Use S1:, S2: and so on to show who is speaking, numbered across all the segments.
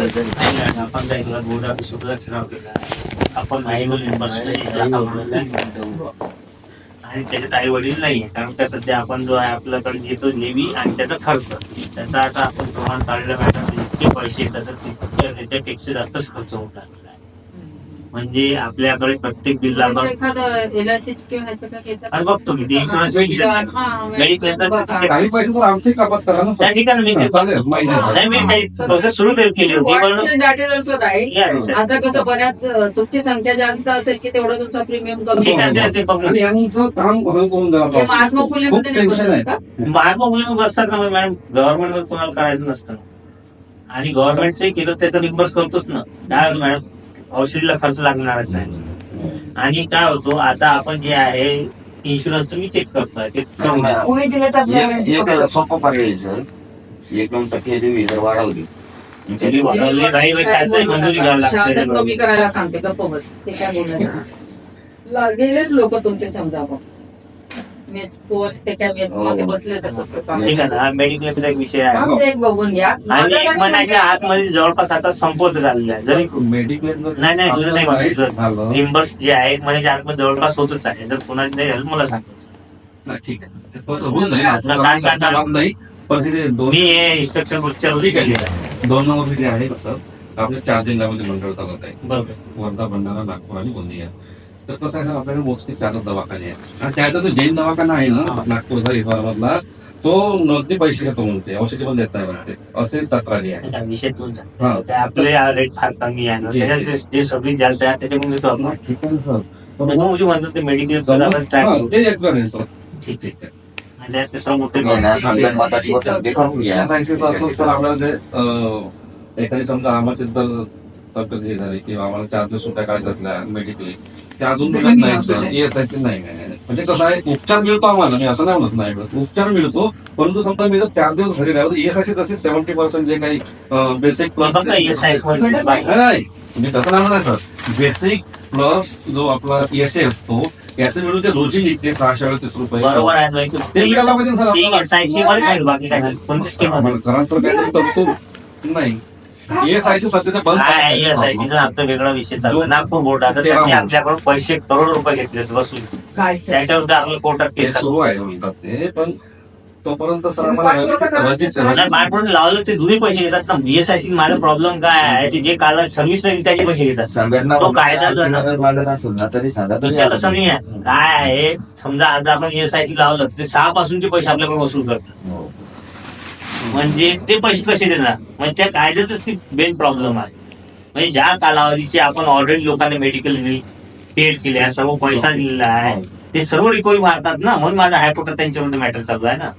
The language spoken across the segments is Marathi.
S1: आपण काय केलं बोर्ड ऑफिस सुद्धा केला आपण नाही आणि त्याच्यात आई वडील नाहीये कारण त्या सध्या आपण जो आहे आपल्याकडे घेतो लेवी आणि त्याचा खर्च त्याचा आता आपण प्रमाण काढलं पाहिजे जितके पैसे येतात त्याच्यापेक्षा जास्तच खर्च होतात म्हणजे आपल्याकडे प्रत्येक बिल आपण बघतो की इन्शुरन्स
S2: काही पैसे सर आमची कपात करा ना
S1: त्या ठिकाणी मी प्रोसेस सुरू केली होती
S3: आता कसं बऱ्याच तुमची संख्या जास्त असेल की तेवढं तुमचा प्रीमियम
S2: आणि यांचं काम करून द्या.
S3: महात्मा फुलेमध्ये नाही बसत का?
S1: महात्मा फुले बसतात ना मॅडम गव्हर्नमेंट मध्ये कोणाला करायचं नसतं आणि गव्हर्नमेंटचे केलं त्याचं रिम्बर्स करतोच ना काय मॅडम औषधीला खर्च लागणारच नाही आणि काय होतो आता आपण जे आहे इन्शुरन्स तुम्ही चेक करतोय ते
S4: एक सोपं पर्याय सर 1-2% तुम्ही जर वाढवली
S3: कमी करायला सांगते गप्प बस ते काय बोलणार गेलेच लोक तुमचे समजा मेस ते काय मेस मध्ये बसले जातात
S1: मेडिक्लेमचा एक विषय आहे
S3: एक बघून घ्या
S1: आणि एक महिन्याच्या आतमध्ये जवळपास आता संपवत झालेलं आहे जरी
S2: मेडिक्लेम
S1: नाही तुझं नाही रिम्बर्स जे आहे एक महिन्याच्या आतमध्ये जवळपास होतच आहे जर कोणाची नाही झालं मला सांगायचं
S2: ठीक आहे पण हे
S1: दोन्ही हे इन्स्ट्रक्शन रोजच्या रोजी केलेलं आहे
S2: 2 नंबर जे आहे कसं आपल्या 4 जिल्ह्यामध्ये मंडळ चालत आहे
S1: बरोबर
S2: वर्धा भंडारा नागपूर आणि गोंदिया तर कसं आहे आपल्याकडे मोजके 4 दवाखाने आहेत आणि त्याचा जो जैन दवाखाना आहे ना नागपूरचा हिवाळमधला तो नगदी पैसे घेतो म्हणते औषधी पण देत नाही म्हणते असे तक्रारी आहे
S1: विषय तुमचा आपले रेट फार कमी आहे ना त्याच्यात जे सगळी जास्त आहे त्याच्याकडून घेतो आपण
S2: ठीक आहे सर
S1: म्हणजे म्हणतो ते मेडिक्लेम ठीक आहे
S2: एखादी समजा आम्हाला तब्येत हे झाली किंवा आम्हाला 4 दिवस सुट्ट्या काय घेतल्या मेडिक्लेम ते अजून मिळत नाही सर ESIC नाही म्हणजे कसं आहे उपचार मिळतो आम्हाला मी असं नाही म्हणत नाही मिळत उपचार मिळतो परंतु समजा मी जर 4 दिवस घरी राहिलो ESIC तशी 70% जे काही बेसिक प्लस नाही म्हणजे तसं नाही म्हणत सर बेसिक प्लस जो आपला ESI असतो त्याचं मिळून ते रोजी निघते 638 रुपये
S1: बरोबर आहे
S2: ते मिळायला पाहिजे सर
S1: आपल्याला
S2: सर काय करतो नाही ESIC सध्या बंद
S1: ESICचा आता वेगळा विषय चालू नागपूर बोर्डाचा त्यांनी आपल्याकडून पैसे करोड रुपये घेतले बसून त्याच्यावर आपलं कोर्टात केस
S2: सुरू आहे म्हणतात ते पण तोपर्यंत सर आम्हाला
S1: लावलं ते जुने पैसे घेतात ना ESIC माझा प्रॉब्लेम काय आहे ते जे काल सर्व्हिस नाही त्याचे पैसे घेतात तो कायदा तसं नाही आहे काय आहे समजा आज आपण ESIC लावलं ते 6 पासूनचे पैसे आपल्याकडे वसूल करतात म्हणजे ते पैसे कसे देणार म्हणजे त्या कायद्यातच ती मेन प्रॉब्लेम आहे म्हणजे ज्या कालावधीचे आपण ऑलरेडी लोकांनी मेडिकल पेड केले सर्व पैसा दिलेला आहे ते सर्व रिकव्हरी मारतात ना म्हणून माझा हायकोर्टात त्यांच्यामध्ये मॅटर चालू आहे ना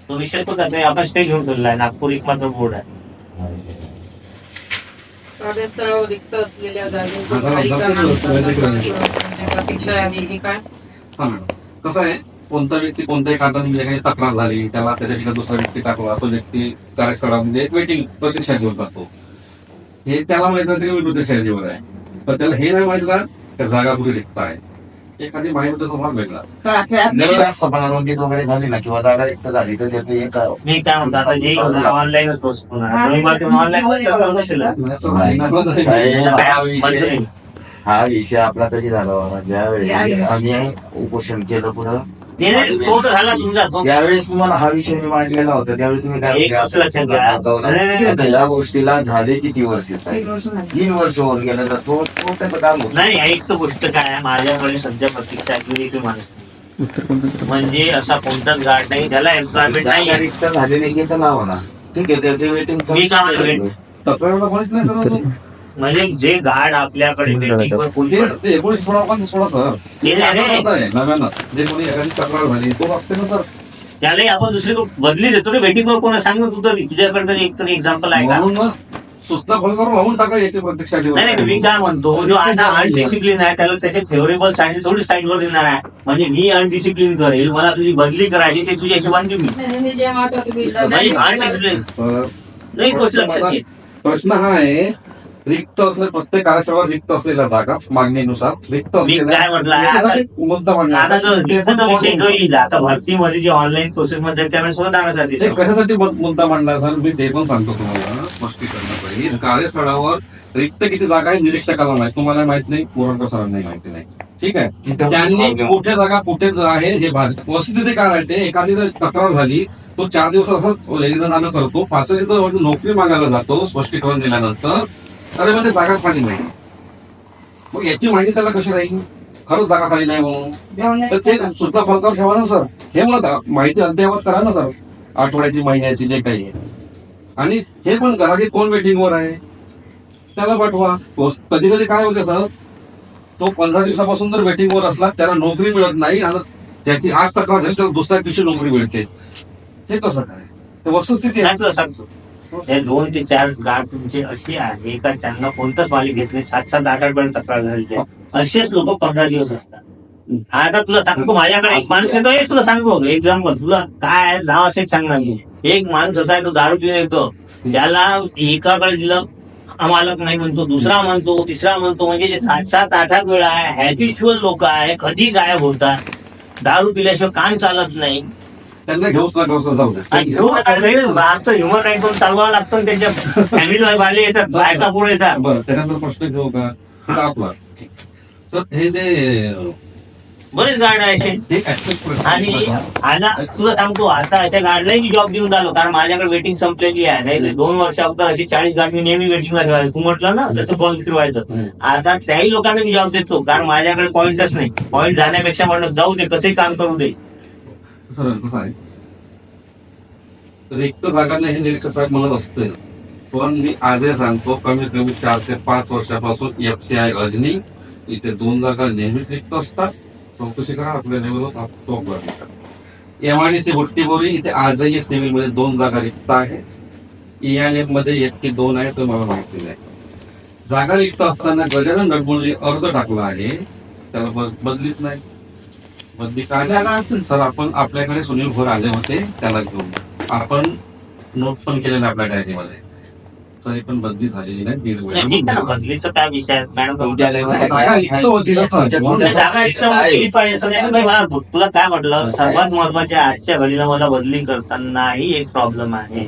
S1: तो विषय तो जातो आपण स्टे घेऊन ठेवलेला आहे नागपूर एक मात्र बोर्ड आहे
S3: रिक्त असलेल्या
S2: कसं आहे कोणता व्यक्ती कोणत्याही कारणाने काही तक्रार झाली त्याला त्याच्या ठिकाणी दुसरा व्यक्ती टाकला तो व्यक्ती कार्यस्थळामध्ये वेटिंग प्रतीक्षा घेऊन जातो हे त्याला माहित नाही की मी प्रतीक्षा जीवन आहे पण त्याला हे नाही माहित का त्या जागा कुठे रिक्त आहे एखादी माहिती तुम्हाला भेटला
S4: सभानोंदीत वगैरे झाली ना किंवा जागा रिक्त झाली तर त्याचं एक
S1: मी काय म्हणतो आता जे ऑनलाईनच
S4: हा विषय आपला कधी झाला बाबा ज्यावेळी आम्ही उपोषण केलं पुढं त्यावेळेस तुम्हाला हा विषय मी मांडलेला होता त्यावेळी तुम्ही काय या गोष्टीला झाले किती वर्ष 3 वर्ष होऊन गेलं तर तो त्याचं काम होत
S1: नाही एक तर गोष्ट काय आहे माझ्याकडे सध्या प्रतीक्षा माणूस म्हणजे असा कोणताच गार्ड नाही त्याला एम्प्लॉयमेंट नाही
S4: रिक्त झालेले की तर लावा ना ठीक आहे त्याचे वेटिंग
S1: मी काय म्हणजे जे गार्ड आपल्याकडे त्यालाही आपण दुसरीकडे बदली देतो रे वेटिंगवर कोणा सांग तू तरी तुझ्याकडे एक तरी एक्झाम्पल आहे का
S2: सूचना फॉलो करून लावून टाका याची प्रत्यक्षा
S1: नाही मी काय म्हणतो जो आता अनडिसिप्लिन आहे त्याला त्याच्या फेवरेबल साईड थोडी साईडवर देणार आहे म्हणजे मी अनडिसिप्लिन करेल मला तुझी बदली करायची ते तुझ्या हिशोबाने मी अनडिसिप्लिन नाही गोष्ट लक्षात घे
S2: प्रश्न हा आहे रिक्त असलेल्या प्रत्येक कार्यक्रमावर रिक्त असलेल्या जागा मागणीनुसार रिक्त
S1: मी काय म्हटलं
S2: याच्यासाठी मुद्दा मांडला.
S1: आता जो रिक्तचा विषय जो येईल आता भरतीमध्ये जे ऑनलाईन प्रोसेस मध्ये त्यावेळेस सुद्धा दानाचा
S2: ते
S1: दिसतो.
S2: कशासाठी मुद्दा मांडला सर मी ते पण सांगतो तुम्हाला स्पष्टीकरण पाहिजे. कार्यस्थळावर रिक्त किती जागा आहे निरीक्षकाला माहिती, तुम्हाला माहित नाही, पोरांकर सरांनाही माहिती नाही. ठीक आहे, त्यांनी कुठे जागा कुठे आहे हे वस्तुस्थिती काय आहे ते एखादी जर तक्रार झाली तो 4 दिवस असं लेनदान करतो, 5 दिवस नोकरी मागायला जातो स्पष्टीकरण दिल्यानंतर, अरे म्हणजे जागा खाली नाही. मग याची माहिती त्याला कशी राहील खरंच जागा खाली नाही म्हणून? तर ते सुद्धा फलकावर ठेवा ना सर, हे मला माहिती अद्ययावत करा ना सर, आठवड्याची महिन्याची जे काही आहे. आणि हे पण करा की कोण वेटिंगवर आहे त्याला पाठवा. कधी कधी काय होते सर, तो 15 दिवसापासून जर वेटिंगवर असला त्याला नोकरी मिळत नाही आणि त्याची आज तक्रार झाली तर दुसऱ्या दिवशी नोकरी मिळते. हे कसं काय? ते वस्तुस्थिती आहे.
S1: नाही तुला सांगतो त्या 2 ते 4 गाड तुमचे अशी आहे का त्यांना कोणताच मालिक घेत नाही, 7-7-8 पर्यंत तक्रार झाली आहे. असेच लोक 15 दिवस असतात. आता तुला सांगतो माझ्याकडे एक माणूस येतो, एक तुला सांगतो एक्झाम्पल, तुला काय नाव असेच सांगणार मी. एक माणूस असा आहे तो दारू पिऊन येतो, त्याला एकाकडे दिलं मालक नाही म्हणतो, दुसरा म्हणतो, तिसरा म्हणतो, म्हणजे जे 7-8 वेळा आहे हॅबिच्युअल लोक आहे, कधी गायब होतात, दारू पिल्याशिवाय काम चालत नाही.
S2: त्यांना घेऊच नका असं जाऊ दे.
S1: आमचं ह्युमन राईट पण चालवावं लागतं आणि त्यांच्या फॅमिली वाले येतात, बायका पुढे येतात.
S2: बरं त्यानंतर प्रश्न घेऊ का हे आपला तर हे जे
S1: बरेच गाड आहे असे.
S2: हे ऍक्सेस
S1: आणि आता तुला सांगतो आता त्या गाडीलाही मी जॉब देऊन राहिलो, कारण माझ्याकडे वेटिंग संपलेली आहे. नाही 2 वर्ष अगोदर अशी 40 गाडी मी नेहमी वेटिंगला ठेवायचं. तू म्हटलं ना जसं बॉल फिरवायचं, आता त्याही लोकांना मी जॉब देतो, कारण माझ्याकडे पॉईंटच नाही. पॉईंट जाण्यापेक्षा म्हटलं जाऊ दे, कसंही काम करू दे.
S2: सर कसं आहे रिक्त जागांना हे निरीक्षक साहेब म्हणत असते, पण मी आजही सांगतो कमीत कमी 4 ते 5 वर्षापासून FCI अजनी इथे 2 जागा नेहमीच रिक्त असतात. चौकशी करा आपल्या लेवलवर. MIDC बुट्टीबोरी इथे आजही सिव्हिल मध्ये 2 जागा रिक्त आहे. ENF मध्ये 1 की 2 आहे तर मला माहिती नाही. जागा रिक्त असताना गजानन नडबोळी अर्ज टाकला आहे, त्याला बदलीच नाही. बदली काय
S3: जागा असून
S2: सर आपण आपल्याकडे सुनील भोर आले होते, त्याला घेऊन आपण नोट पण केले नाही आपल्या डायरीमध्ये, तरी पण बदली झालेली नाही. दीड वेळा.
S1: ठीक आहे ना, बदलीचं काय विषय आहे मॅडम.
S4: तुमच्या लेवलला
S2: जागा रिक्त होती ना सर.
S1: जागा इतकं केली पाहिजे. असं नाही बाई, मला तुला काय म्हटलं, सर्वात महत्वाचे आजच्या घडीला मला बदली करतानाही एक प्रॉब्लेम आहे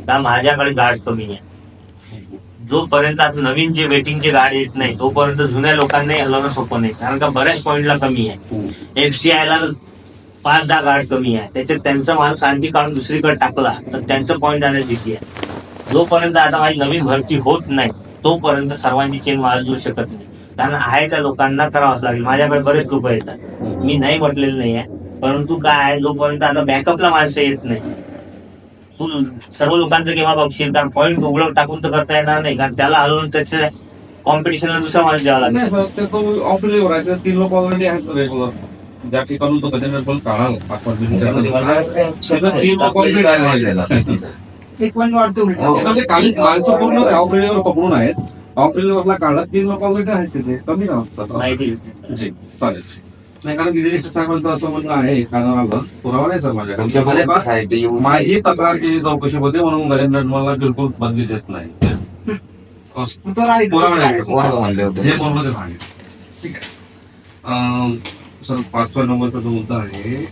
S1: का माझ्याकडे गाड कमी आहे. जोपर्यंत आता नवीन जे वेटिंगचे गाडी येत नाही तोपर्यंत जुन्या लोकांनाही हलवणं सोपं नाही, कारण का बऱ्याच पॉईंटला कमी आहे. FCIला 5-10 गाड कमी आहे, त्याच्यात त्यांचा माणूस आणखी काढून दुसरीकडे टाकला तर त्यांचं पॉईंट आणण्याची भीती आहे. जोपर्यंत आता माझी नवीन भरती होत नाही तोपर्यंत सर्वांची चेन वाजवू शकत नाही, कारण आहे त्या लोकांना करावंच लागेल. माझ्याकडे बरेच लोक येतात, मी नाही म्हटलेलं नाही आहे, परंतु काय आहे जोपर्यंत आता बॅकअपला माणसं येत नाही तू सर्व लोकांचं केव्हा बघशील, कारण पॉईंट उघडं टाकून तर करता येणार नाही, कारण त्याला हलवून त्याच्या कॉम्पिटिशनला दुसरा माणूस द्यावा लागेल.
S2: नाही सर ते तो ऑफिसवर आहे, 3 लोक ऑलरेडी आहेत रेग्युलर. ज्या ठिकाणी तो गजानन पण काढा 3 लोक ऑलरेडी आहेत.
S3: एक पण वाढतो उलटा.
S2: म्हणजे काही माणसं पूर्ण ऑफिसवर पकडून आहेत, ऑफिसवरला काढा 3 लोक ऑलरेडी आहेत तिथे, कमी का
S1: माहिती
S2: जी चालेल. नाही कारण निरीक्षक साहेबांचं असं म्हणणं आहे, कारण आलं पुरावा नाही सर
S4: तुमच्याकडे
S2: माझ्याकडे.
S4: आहे ते येऊन
S2: माझी तक्रार केली चौकशीमध्ये म्हणून गजानन मला बिलकुल बदली देत नाही.
S3: तो राहील.
S2: पुरावा नाही.
S4: कोणाला म्हणले होते?
S2: जे बोललो ते सांगेल. ठीक आहे. सर 5व्या नंबरचा जो मुद्दा आहे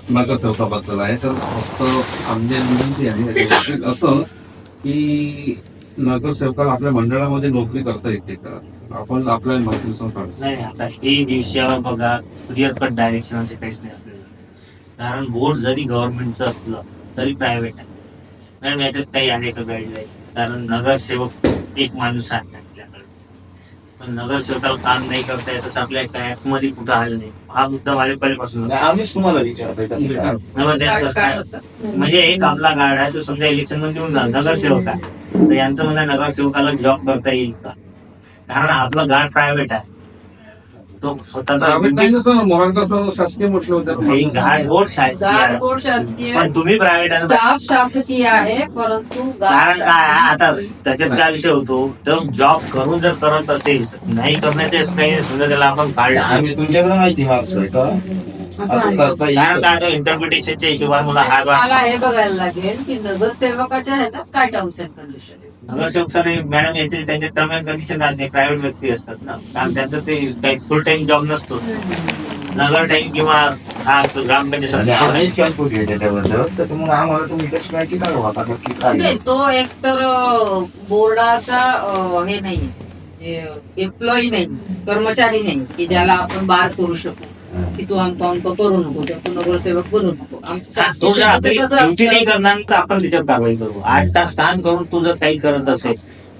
S2: नगरसेवकाबद्दल आहे, तर फक्त आमची विनंती आहे असं की नगरसेवकाला आपल्या मंडळामध्ये नोकरी करता येते का, आपण आपल्या माहितीनुसार काढतो.
S1: नाही. आता हे विषयावर बघा क्लिअर कट डायरेक्शन असे काहीच नाही असलेलं, कारण बोर्ड जरी गव्हर्नमेंटचं असलं तरी प्रायव्हेट आहे. मॅडम याच्यात काही आहे का गाईडलाईन, कारण नगरसेवक एक माणूस आहे आपल्याकडे, पण नगरसेवकाला काम नाही करता येत असं आपल्या ऍपमध्ये कुठं आलं नाही. हा मुद्दा माझ्या पहिल्यापासून
S4: आम्हीच तुम्हाला विचारतोय का?
S1: म्हणजे एक आपला गाड आहे तो समजा इलेक्शन मध्ये येऊन जाईल, नगरसेवक आहे, तर यांचं म्हणणं आहे नगरसेवकाला जॉब करता येईल का, कारण आपलं गाड प्रायव्हेट आहे, तो स्वतःचा
S2: मोरांका सर शासकीय म्हटलं होतं.
S1: गाड बोर्ड शासकीय आहे,
S3: गाडबोर्ड शासकीय,
S1: पण तुम्ही प्रायव्हेट आहे.
S3: स्टाफ शासकीय आहे, परंतु
S1: कारण काय आहे, आता त्याच्यात काय विषय होतो, तर जॉब करून जर करत असेल तर नाही करण्याचं काही नाही, समजा त्याला आपण काढलं
S4: आम्ही तुमच्याकडे माहिती मागतोय का असं करता
S1: कारण
S4: येईल.
S1: काय आता इंटरप्रिटेशनच्या हिशोबाने मला हा भाग
S3: मला हे बघायला लागेल की नगरसेवकाच्या ह्याच्यात काय टर्म्स अँड कंडिशन आहे.
S1: नगरसेवकाने मॅडम याचे त्यांचे टर्म अँड कंडिशन राहते, प्रायव्हेट व्यक्ती असतात ना, कारण त्यांचं ते काही फुल टाइम जॉब नसतो. नगर टाइम किंवा हा ग्रामपंचायत
S4: आणि
S1: संस्था.
S4: आम्हीच कॅल्क्युलेट आहे त्याच्याबद्दल, तर मग आम्हाला तुम्ही त्याची माहिती काढू आता नक्की काय
S3: नाही,
S4: आहे.
S3: तो एक तर बोर्डाचा हे नाही, एम्प्लॉई नाही, कर्मचारी नाही की ज्याला आपण बार करू शकू की तू आमतो करू नको, तू नगरसेवक बनू नको. आमच्या
S1: हा, तो जर आपली
S3: शासकीय सेवेचं कसं
S1: ड्युटी नाही
S3: असतं,
S1: करणार तर आपण त्याच्यावर कारवाई करू. 8 तास काम करून तू जर काही करत असेल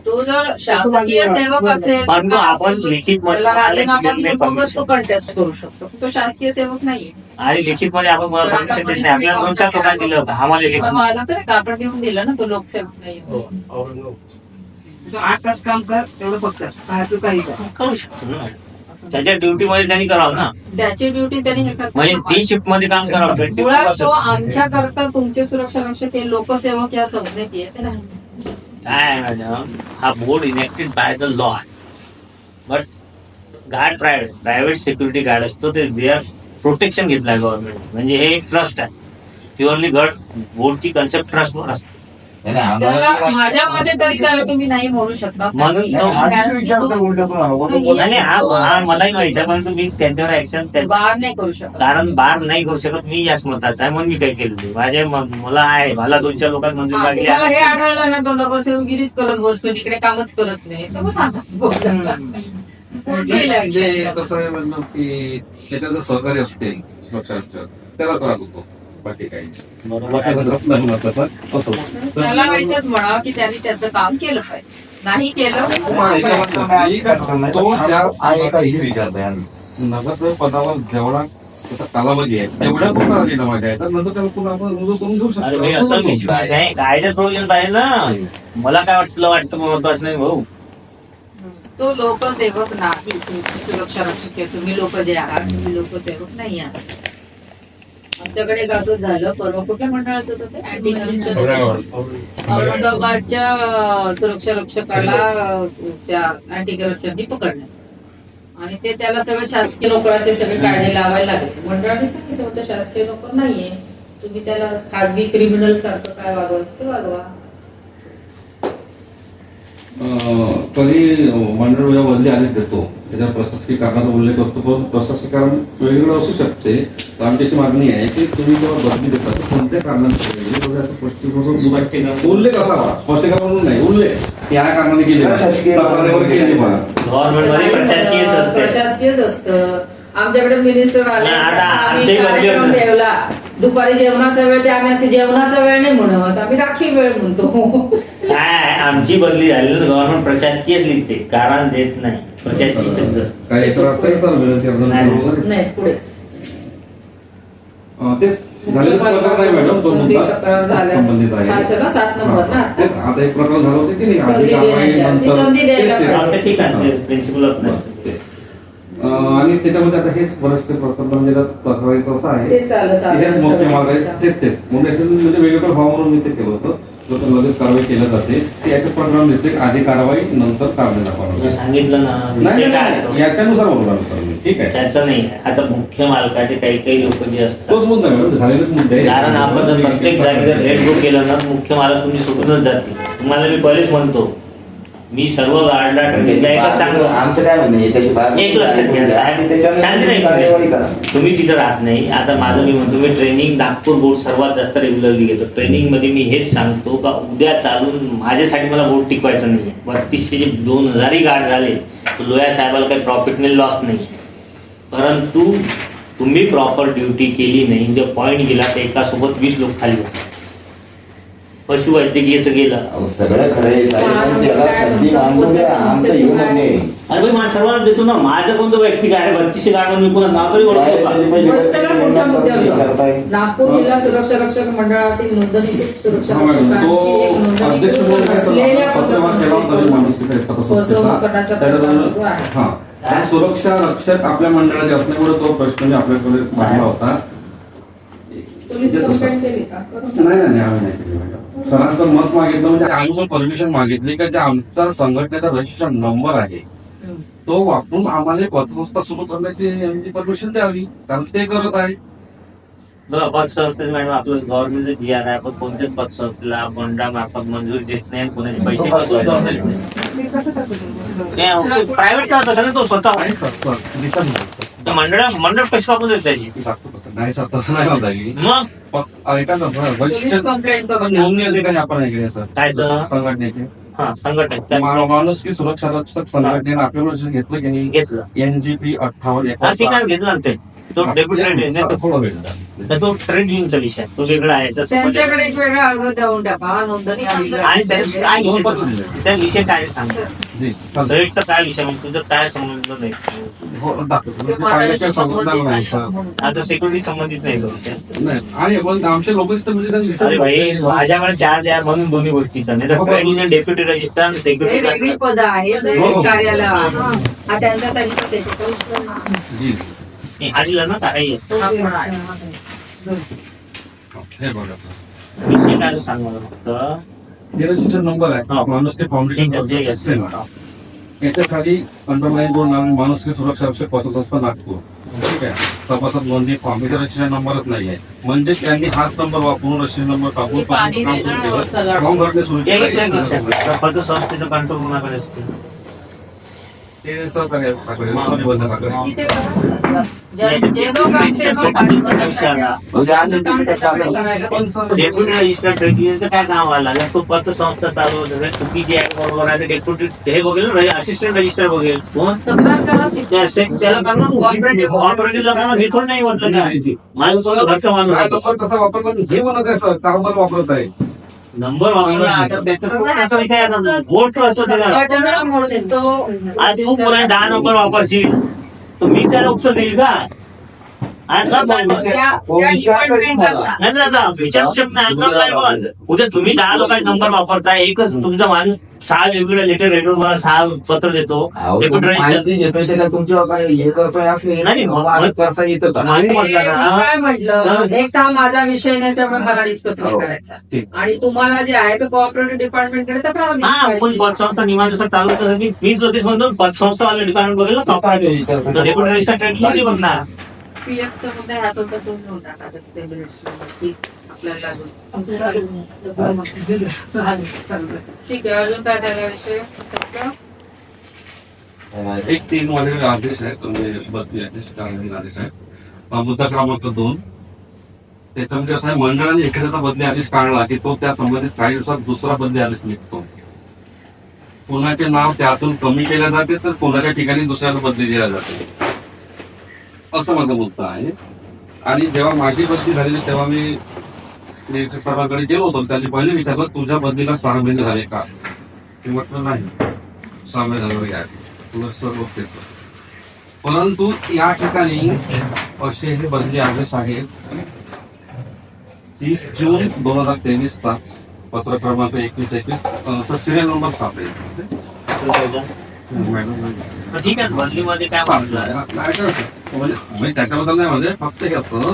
S3: तो जर शासकीय सेवक असेल
S1: पण तो आपण लिखित मध्ये
S3: त्याला राजीनामा
S1: आले
S3: देऊन मगच तो कंटेस्ट करू शकतो. तो शासकीय सेवक नाहीये.
S1: आणि लिखित मध्ये आपण परमिशन देत नाही. आपल्याला 2-4 लोकांनी दिलं होतं आम्हाला
S3: पण
S1: इलेक्शन.
S3: मला तर आपण घेऊन दिलं ना, तो लोकसेवक नाही.
S5: तू 8 तास काम कर तेवढं फक्त तू काही कर.
S1: करू शकतो ना. त्याच्या ड्युटी मध्ये त्यांनी करावं ना,
S3: त्याची ड्युटी त्यांनी हे
S1: म्हणजे
S3: करतात.
S1: 3 शिफ्ट मध्ये काम करावं. 24
S3: मुळात
S1: तास.
S3: तो आमच्या करता तुमचे सुरक्षा रक्षक हे लोकसेवक या संज्ञेत येत नाही.
S1: काय आहे मॅडम, हा board enacted by the law आहे. But guard private security guard असतो, ते देअर प्रोटेक्शन घेतलाय गव्हर्नमेंट. म्हणजे हे एक ट्रस्ट आहे. प्युअरली बोर्डची कन्सेप्ट ट्रस्टवर असते.
S4: नाही, आम्हाला
S3: त्याला
S4: ती माहिती-
S3: माझ्या मते तरी त्याला तुम्ही नाही म्हणू शकता.
S1: म्हणून
S3: कारण
S4: नाही,
S3: he
S4: आधीच
S3: has to
S4: विचारतो
S3: do-
S4: उलटं तुम्हाला. बरोबर
S3: नाही,
S4: बोला.
S1: नाही हा मलाही माहिती आहे, परंतु मी त्यांच्यावर ऍक्शन
S3: बार नाही करू शकत.
S1: कारण बार नाही करू शकत. मी याच मताचा आहे म्हणून मी काही केलं नाही. माझे मला आहे, मला 2-4 लोकांत मंजूर
S3: हा,
S1: लागली
S3: तुम्हाला
S1: आहे.
S3: हे आढळलं ना, तो नगरसेवकगिरीच करत बसतो, तिकडे कामच करत नाही, तर मग सांगा. पुढची
S2: म्हणजे
S3: election.
S2: कसं आहे म्हणणं की त्याचं सहकार्य असते पक्षाचं, त्यालाच राहत होतो, बाकी काही नाही.
S1: बरोबर आहे.
S2: नाही महत्वाचं असं.
S3: त्याला माहितीच म्हणावं की त्यांनी त्याचं काम केलं पाहिजे. नाही केलं
S2: तो त्या
S4: आहे का हे विचारतोय आम्ही.
S2: नगरसेवक पदावर जेवढा त्याचा कालावधी आहे तेवढ्या पुन्हा राजीनामा द्यायचा, नंतर त्याला पुन्हा आपण रुजू करून घेऊ
S1: अरे भाई,
S2: शकतो.
S1: असं विषय नाही. कायद्यात प्रोव्हिजन पाहिजे ना. मला काय वाटतं महत्वाचं नाही भाऊ.
S3: तो लोकसेवक नाही, तुमची सुरक्षा रक्षक आहे. तुम्ही लोक जे आहात, तुम्ही लोकसेवक नाही आहात. आमच्याकडे गाजत झालं परवा, कुठल्या मंडळात होतं ते? Anti corruption. औरंगाबादच्या सुरक्षा रक्षकाला त्या अँटी करप्शननी पकडलं आणि ते त्याला सगळं शासकीय नोकराचे सगळे कायदे लावायला लागले. मंडळाने सांगितलं होतं शासकीय नोकर नाहीये, तुम्ही त्याला खासगी क्रिमिनल सारखं काय वागवायचं ते वागवा.
S2: कधी मंडळ उद्या बदली आले देतो त्याच्या प्रशासकीय कारणाचा उल्लेख असतो, पण प्रशासकीय कारण वेगवेगळं असू शकते. तर आमची अशी मागणी आहे की तुम्ही जेव्हा बदली देता तर कोणत्या कारणाने उल्लेख असावा, स्पष्टीकरण म्हणून नाही, उल्लेख या कारणाने केले
S4: प्रशासकीय
S2: केली मला
S1: गव्हर्नमेंट मध्ये प्रशासकीयच असते.
S3: प्रशासकीयच असतं. आमच्याकडे मिनिस्टर आले,
S1: नाही, आता
S3: त्यांना आम्ही
S1: आमची बदली
S3: कार्यक्रम
S1: होती.
S3: ठेवला. दुपारी जेवणाचा वेळ, ते आम्ही असे जेवणाचा वेळ नाही म्हणत, आम्ही राखीव वेळ म्हणतो.
S1: काय आमची बदली झाली ना, गव्हर्नमेंट प्रशासकीय लिहिते, कारण देत नाही. प्रशासकीय शब्द असतो.
S2: काय तर असेल सर विनंती अर्ज वगैरे.
S3: नाही, पुढे
S2: तेच झालेलं प्रकार नाही मॅडम, तो मुद्दा
S3: तक्रार झाल्यास
S2: संबंधित आहे.
S3: खालचं ना 7 नंबर ना.
S2: तेच आता एक प्रकार झाला होता की नाही,
S3: संधी
S2: आधी कारवाई
S3: देण्याची, ती
S2: नंतर-
S3: संधी द्यायला
S2: तेच- तेच.
S3: पाहिजे.
S1: आता ठीक आहे, प्रिन्सिपल ऑफ
S2: बस, ते. आणि त्याच्यामध्ये आता हेच बरेचसे प्रकरण म्हणजे तक्रारीचं असं आहे
S3: ते चाललं
S2: की हेच मुख्य मार्ग आहे.
S3: सगळं.
S2: तेच म्हणून याच्यातून म्हणजे वेगवेगळ्या भावावरून मी ते केलं होतं. जर लगेच कारवाई केली जाते ते याच्यात प्रकरण दिसते की आधी कारवाई नंतर कारणे
S1: तुला
S2: दाखवा.
S1: सांगितलं ना,
S2: नाही
S1: विषय काय
S2: नाही,
S1: असतो?
S2: याच्यानुसार बोलणार सर मी, ठीक आहे.
S1: त्याचं नाही आहे. आता मुख्य मालकाचे काही लोक जे असतात,
S2: तोच मुद्दा आहे मॅडम, झालेलाच मुद्दा आहे.
S1: कारण आपण जर प्रत्येक जागी जर रेट बुक केलं ना, मुख्य मालक तुम्ही सोडूनच जातील. तुम्हाला मी पहिलेच म्हणतो, मी सर्व गार्डला ठरलेल्या एकच सांगतो,
S4: आमचं काय म्हणणं आहे, त्याची बाब-
S1: एक लक्षात घ्या साहेब,
S4: त्याच्यावर
S1: शांती नाही
S4: कार्यवाही करा.
S1: तुम्ही तिथं राहत नाही. आता माझं मी म्हणतो, मी ट्रेनिंग नागपूर बोर्ड सर्वात जास्त रेग्युलरली घेतो. ट्रेनिंग मध्ये मी हेच सांगतो का उद्या चालून माझ्यासाठी मला बोर्ड टिकवायचं नाहीये. 3200 जे 2000 गार्ड झाले, लोया साहेबाला काही प्रॉफिटने लॉस नाही. परंतु तुम्ही प्रॉपर ड्युटी केली नाही, जर पॉईंट गेला तर एकासोबत 20 लोक खाली होते. पशुवैद्यकीयचं गेलं.
S4: अहो, सगळं खरं आहे साहेब, पण त्याला संधी मागू द्या. आमचं हे म्हणणं आहे.
S1: अरे भाई, मला सर्वांना देतो ना. माझं कोणतं वैयक्तिक आहे? 3200 गार्ड म्हणून मी पुन्हा नाव तरी ओळखतो का?
S3: पण सगळं पुढच्या मुद्द्यावर जाऊ.
S4: करताय.
S3: नागपूर जिल्हा सुरक्षा रक्षक मंडळातील नोंदणीकृत सुरक्षा
S2: हा, मॅडम, तो
S3: रक्षकांची एक
S2: अध्यक्ष
S3: नोंदणीकृत
S2: म्हणून
S3: असलेल्या
S2: पत्रव्यवहार केला होता तरी माणुसकीचा एक
S3: फसवणूक करण्याचा
S2: पत्रसंस्थेचा.
S3: प्रकार सुरू आहे.
S2: हा, आणि सुरक्षा रक्षक आपल्या मंडळाचे असल्यामुळे तो प्रश्न म्हणजे आपल्याकडे मांडला होता.
S3: पोलीस कंप्लेंट केली का? करून
S2: नाही नाही आम्ही नाही केली मॅडम. सरांचं मत मागितलं म्हणजे आम्ही पण परमिशन मागितली का जे आमचा संघटनेचा रजिस्ट्रेशन नंबर आहे
S3: हम्म.
S2: तो वापरून आम्हाला पतसंस्था सुरू करण्याची परमिशन द्यावी, कारण ते करत आहे.
S1: बघा पतसंस्थेत मॅडम आपलं गव्हर्नमेंट जी आर आहे, आपण कोणत्याच पतसंस्थेला मंडळामार्फत मंजुरी देत नाही, कोणाचे पैसे देत नाही. प्रायव्हेट का तसं ना, तो स्वतः
S2: नाही सर, सर, दिशा नाही.
S1: मंडळ पैसे वापरून देत त्याची.
S2: ती लागतो तसं. नाही सर, तसं नाही म्हणता येईल.
S1: मग
S2: ऐका ना सर,
S3: पोलीस कंप्लेंट करून
S2: नोंदणी अधिकारी आपण ऐकले सर
S1: कायचं
S2: संघटनेचे
S1: हा संघटन
S2: माणूस की सुरक्षा रक्षक संघटनेने आपल्याला घेतलं की नाही
S1: घेतलं.
S2: NGP 58
S1: हा ठिकाण घेतला ना ते. तो डेप्युटी
S2: थोडं वेळ
S1: तर तो ट्रेडिंगचा विषय तो वेगळा आहे.
S3: त्यांच्याकडे एक वेगळा अर्ज देऊन टाका, नोंदणी
S1: आणि काय त्या विषय काय सांगतो
S2: जी चालतंय.
S1: क्रेडिटचा काय विषय मग तुझं काय संबंध नाही.
S2: हो, दाखवतो. म्हणजे कायद्याच्या संबंधात नाही सर.
S1: आता सिक्युरिटी संबंधित नाही तो विषय.
S2: नाही आहे पण आमचे लोक तिथं म्हणजे त्यांनी
S1: अरे भाई
S2: विचारलं.
S1: माझ्याकडे चार्ज आहे म्हणून दोन्ही गोष्टीचं नाही तर ट्रेडिंग डेप्युटी रजिस्टर
S3: हे वेगळी
S1: सिक्युरिटी
S3: पद आहेत
S2: हो.
S3: कार्यालय हा त्यांच्यासाठी कसं आहे?
S2: जी
S1: आधीला ना काय
S3: तो वेगळा आहे.
S2: हे बघा सर,
S1: विषय काय सांग मला फक्त.
S2: हे रजिस्टर नंबर आहे
S1: हो.
S2: माणूस ते फाउंडेशन असेल ना. याच्या खाली अंडरलाईन बोर्ड नाव माणूस सुरक्षा रक्षक पतसंस्था नागपूर, ठीक आहे. सभासद नोंदणी फॉर्म इथे रजिस्टर नंबरच नाही आहे, म्हणजे त्यांनी हाच नंबर वापरून रजिस्टर नंबर टाकून
S3: पाणी
S2: काम सुरू
S3: देणं
S2: केलं.
S3: सगळं.
S2: फॉर्म भरणे सुरू केलं.
S1: पतसंस्थेचं कंट्रोल कोणाकडे असते.
S2: ते सहकार्य निबंधकाकडे.
S3: तिथे करा. जे लोक आमचे लोक पाणी भरायचं काम त्याच्याकडे करायला.
S2: पण सर
S1: डेप्युटी रजिस्टर ट्रेडिंगचं काय काम आला तो पतसंस्था चालू होतं चुकीची आहे बरोबर आहे डेप्युटी हे बघेल असिस्टंट रजिस्टर बघेल कोण
S3: तक्रार करा.
S1: त्याला करणार कॉर्पोरेटिव्हला करणार हे थोडं नाही म्हटलं काय माझं थोडं घरचं
S2: काय
S1: माणूस
S2: नंबर कसा वापर करून हे म्हणत आहे सर, कागद वापरत आहे.
S1: नंबर वापरला आता त्याचा विषय आता बोट असतो त्याला
S3: त्याच्यामुळे मोड देतो.
S1: आज तू पुन्हा 10 नंबर वापरशील तर मी त्याला उत्तर देईल का आज ना काय बघ.
S3: त्या डिपार्टमेंटला
S1: नाही ना आता विचारू शकत नाही आज काय बघ. उद्या तुम्ही 10 लोकांचे नंबर वापरताय एकच तुमचा माणूस 6 वेगवेगळ्या लेटर रेडिओ 6 पत्र देतो डेप्युटी रजिस्टर
S4: माहिती घेतोय त्याला तुमच्या काय हे करतोय असं
S1: नाही,
S4: असं करता येतं का?
S1: मागे म्हटलं
S3: मी
S1: ना
S3: काय म्हटलं, एक तर हा माझा विषय नाही त्यामुळे मला डिस्कस नाही करायचा. आणि तुम्हाला जे आहे ते कोऑपरेटिव्ह डिपार्टमेंटकडे तक्रार दिली
S1: हा
S3: पाहिजे.
S1: पण पतसंस्था नियमानुसार चालू होतं की मीच होतेच म्हणतो पतसंस्थावाले डिपार्टमेंट बघेल ना डेप्युटी रजिस्टर ट्रेडिंग बघणार.
S3: PF चा मुद्दा ह्यात होता तो घेऊन टाका. ते मिनिट्स की आपल्याला ठीक आहे. अजून काय त्याला विषय फक्त
S2: एक 3 मध्ये आदेश आहे, तुम्ही बदली आदेश काढलेला आदेश आहे. मुद्दा क्रमांक 2 त्याच्यामध्ये असं आहे, मंडळाने एखाद्याचा बदली आदेश काढला की तो त्या संबंधित काही दिवसात दुसरा बदली आदेश निघतो. कोणाचे नाव त्यातून कमी केले जाते तर कोणाच्या ठिकाणी दुसऱ्याला बदली दिला जाते, असं माझा मुद्दा आहे. आणि जेव्हा माझी बदली झालेली तेव्हा मी सरांकडे गेलो होतो, त्यांनी पहिले विचारलं तुझ्या बदलीला 6 महिने झाले का? ते म्हटलं नाही, 6 महिने झाले आहे. तुला सर ओके सर. परंतु या ठिकाणी असे हे बदली आदेश आहेत 30 जून 2023 चा पत्र क्रमांक 21 सिरियल नंबर सापडेल.
S1: ठीक आहे बदलीमध्ये काय म्हटलं
S2: म्हणजे त्याच्याबद्दल नाही म्हणजे फक्त हे असतं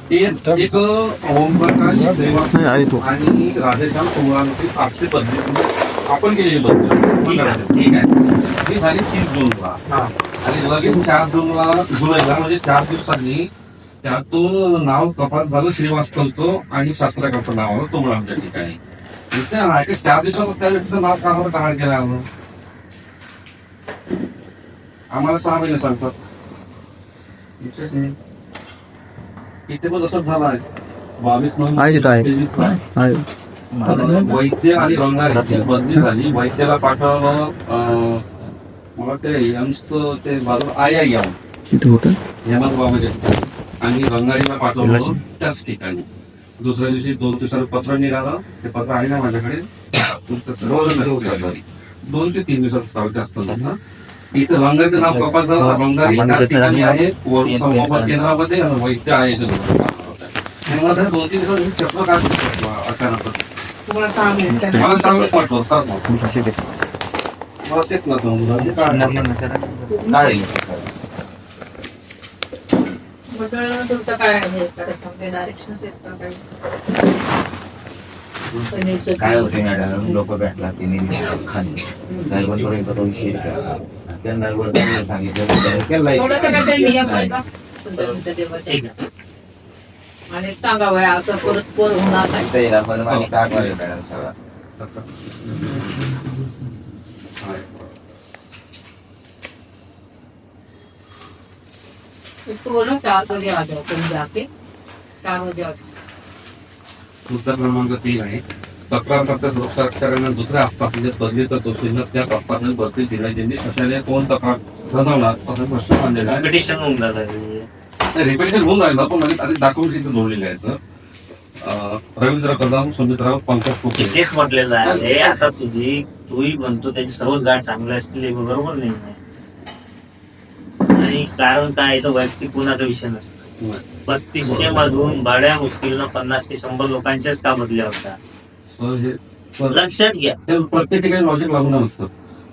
S2: की एक ओमप्रकाश श्रीवास्तव आणि राधेश्याम सोमवारची आपली बदली आपण केलेली बदली ठीक आहे. ती झाली 30 जूनला आणि लगेच 4 जुलैला म्हणजे 4 दिवसांनी त्यातून नाव कपात झालं श्रीवास्तवचं आणि शास्त्रकाचं नाव आलं तुमच्या ठिकाणी. 4 दिवसात त्या व्यक्तीचं नाव का काढ केलं आम्हाला 6 महिने सांगतात. इथे पण असंच झालं आहे. 22 नोव्हेंबर 23 वैद्य आणि रंगारीची बदली झाली. वैद्याला पाठवलं मला ते एम्स ते बाजूला IIM हेमंत बाबाच्या आणि रंगारीला पाठवलं त्याच ठिकाणी. दुसऱ्या दिवशी 2 दिवसाचं पत्र निघालं. ते पत्र आहे ना माझ्याकडे. 2 ते 3 दिवसाचं जास्त ना. इथं रंगारीचं नाव कपात झालं. रंगारी त्याच ठिकाणी आहे मोबाईल केंद्रामध्ये वैद्य आहे. मला 2-3 दिवस चक्र काय अचानक
S5: तुम्हाला 6 महिने
S2: मला सांगत म्हटलं तर मला तेच नव्हतं
S4: काय
S3: मंडळ तुमचं काय आहे डायरेक्शन आहेत का काही?
S4: काय होते मॅडम लोक भेटला तिने खाली ड्रायव्हरपर्यंत तो विषय त्या ड्रायव्हर सांगितलं
S3: थोडंसं काहीतरी नियम आहे
S4: नाही.
S3: का? तुमच्या देवाच्या.
S1: ठीक आहे
S3: आणि सांगावं असं परस्पर होणार नाही.
S4: इथं येणार पण आणि काय करेल मॅडम सगळं.
S3: तो बोलो 4 बजे आ जाओ, कहीं जाके 4 बजे आ जाओ.
S2: मुद्दा क्रमांक 3 आहे. तक्रारकर्ता सुरक्षाधिकाऱ्यांना दुसऱ्या आस्थापनेत बदली तर दोषींना त्याच आस्थापनेत बदली दिली त्यांनी कशाने कोण तक्रार नोंदवणार असा प्रश्न मांडलेला आहे.
S1: कॉम्पिटिशन होऊन जातं.
S2: रिपेशन होऊन राहिलं पण म्हणजे आधी डॉक्युमेंट इथे जोडलेले आहेत सर. रवींद्र कदम, सुमित्राव, पंकज कुके.
S1: तेच म्हटलेलं आहे. आता तूही म्हणतो त्याची सर्वच गाठ चांगली असतील, हे बरोबर नाही आहे. आणि कारण काय तो वैयक्तिक कुणाचा विषय नसतो. 3200 मधून बड्या मुश्किलनं 50 ते 100 लोकांच्याच का बदल्या होता.
S2: सर हे सर
S1: लक्षात घ्या.
S2: हे प्रत्येक ठिकाणी लॉजिक लागून नसतं.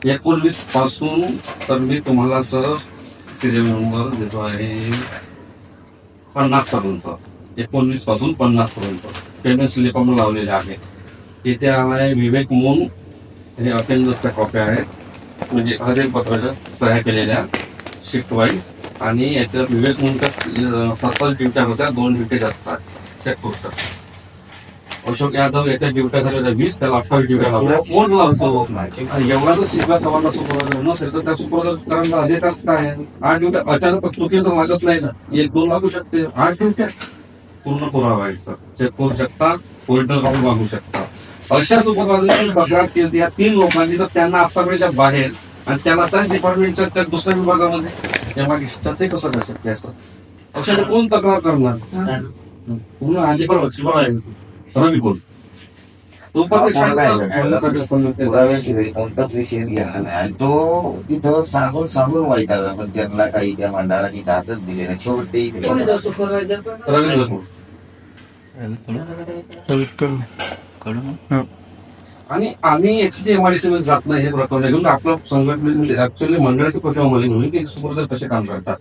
S2: 19 पासून तर मी तुम्हाला सर सिरियल नंबर देतो आहे 50 पर्यंत. 19 पासून 50 पर्यंत पेमेंट स्लिप आपण लावलेले आहे. इथे आहे विवेक मोन, हे अटेंडन्सच्या कॉप्या आहेत म्हणजे हजेरीपत्राच्या सह्या केलेल्या शिफ्ट वाईज. आणि याच्यात विवेक मोनच्या 70 ड्युट्या होत्या, 2 ड्युट्या जास्त आहेत चेक करू शकता. अशोक यादव याच्या ड्युट्या झाल्या होत्या 20, त्याला 28 ड्युट्या लावल्या. कोण लावतो? आणि एवढा जर शिकला सवाला सुपरवायझर नसेल तर त्या सुपरवायझर अधिकारच काय आहे? 8 ड्युट्या अचानक चुकी तर मागत नाही ना, 1-2 लागू शकते. 8 ड्युट्या पूर्ण पुरावा आहे. चेक करू शकता, ओरिजिनल कॉपी मागू शकता. अशा सुपरवायझरची तक्रार केली या 3 लोकांनी तर त्यांना आस्थापनेच्या बाहेर आणि त्याला त्याच डिपार्टमेंटच्या त्या दुसऱ्या विभागामध्ये त्या मागे त्याचे कसं काय शक्य असं? अशा कोण तक्रार करणार? पूर्ण आधी पण रवी कोण तो पण
S4: पुराव्याशिवाय कोणताच विषय घ्यायला नाही. आणि तो तिथं सांगून वाईटाला पण त्यांना काही त्या मंडळाला की दातच दिले नाही. शेवटी
S3: कोण येतो सुपरवायझर?
S2: रवींद्र कोण. आणि आम्ही ऍक्च्युली एमआयडीसी मध्ये जात नाही हे प्रकरण घेऊन आपलं संघटने ऍक्च्युअली मंडळाच्या प्रतिमामध्ये घेऊन की सुपरवायझर कसे काम करतात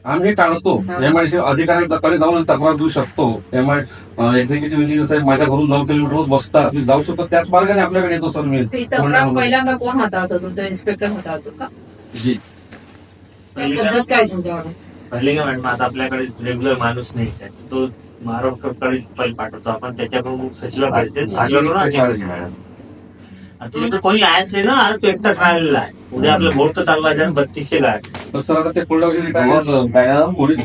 S2: आम्ही हे टाळतो. एमआयडीसी अधिकाऱ्यांकडे जाऊन तक्रार देऊ शकतो. एक्झिक्युटिव्ह इंजिनियर साहेब माझ्या घरून 9 किलोमीटर बसतात, मी जाऊ शकतो. त्याच मार्गाने आपल्याकडे येतो सर मी.
S3: ती तक्रार पहिल्यांदा कोण हाताळतो? तुमचा इन्स्पेक्टर हाताळतो का?
S2: जी
S3: पद्धत काय तुमच्याकडे?
S1: पहिले काय मॅडम, आता आपल्याकडे रेग्युलर माणूस नाही आहे. तो महाराष्ट्राकडे फाईल पाठवतो आपण, त्याच्याकडून सचिवाकडे
S4: मॅडम
S1: तिथे कोणी आहेच नाही ना. आता तो एकटाच राहिलेला आहे. उद्या आपलं बोर्ड तर चालवायचं आणि 3200 गाठ.
S2: तर सर आता ते कोल्हापूर
S4: मॅडम
S2: पोलीस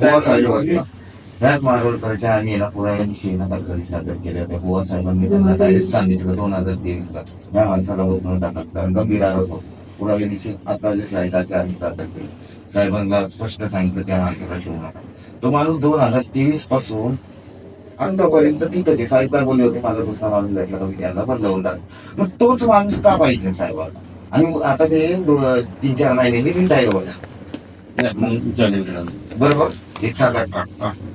S4: त्याच मारोडकरच्या आम्ही याला पुराव्याविषयी तक्रारी सादर केल्या होत्या. बुवा साहेबांनी त्यांना डायरेक्ट सांगितलं 2023ला या माणसाला उचलून टाकत, कारण गंभीर आरोप होतो. पुराव्याविषयी आता जे साहित्याचे आम्ही सादर केले, साहेबांना स्पष्ट सांगितलं त्या माणसाला ठेवू नका. तो माणूस 2023 पासून आतापर्यंत तिथं साहेब काय बोलले होते, माझा दुसरा माणूस भेटला तर मी त्यांना बदलवून टाक. मग तोच माणूस का पाहिजे साहेबांना? आणि आता ते 3-4 महिन्यांनी रिटायर होता. बरोबर, एक साधारण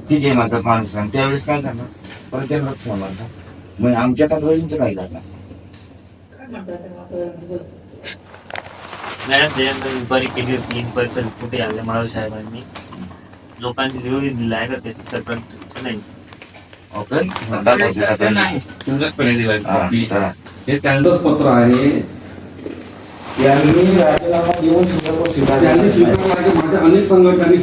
S4: ठीक आहे म्हणतात माणूस. आणि त्यावेळेस काय करणार? परत त्यांना म्हणतात मग आमच्या तक्रारींचं काय करणार?
S1: मॅडम त्याच्यानंतर इन्क्वायरी केली होती. इन्क्वायरीचा रिपोर्ट आले माळवे साहेबांनी. लोकांची निरोगी दिला आहे का ते तक्रार नाही.
S4: ओके,
S2: तुमच्याकडे दिलाय
S4: चला.
S2: हे त्यांचंच पत्र आहे.
S4: यांनी राजीनामा देऊन सुद्धा तो
S2: त्यांनी
S4: स्वीकारला
S2: स्वीकारला आहे. माझ्या अनेक संघटनांनी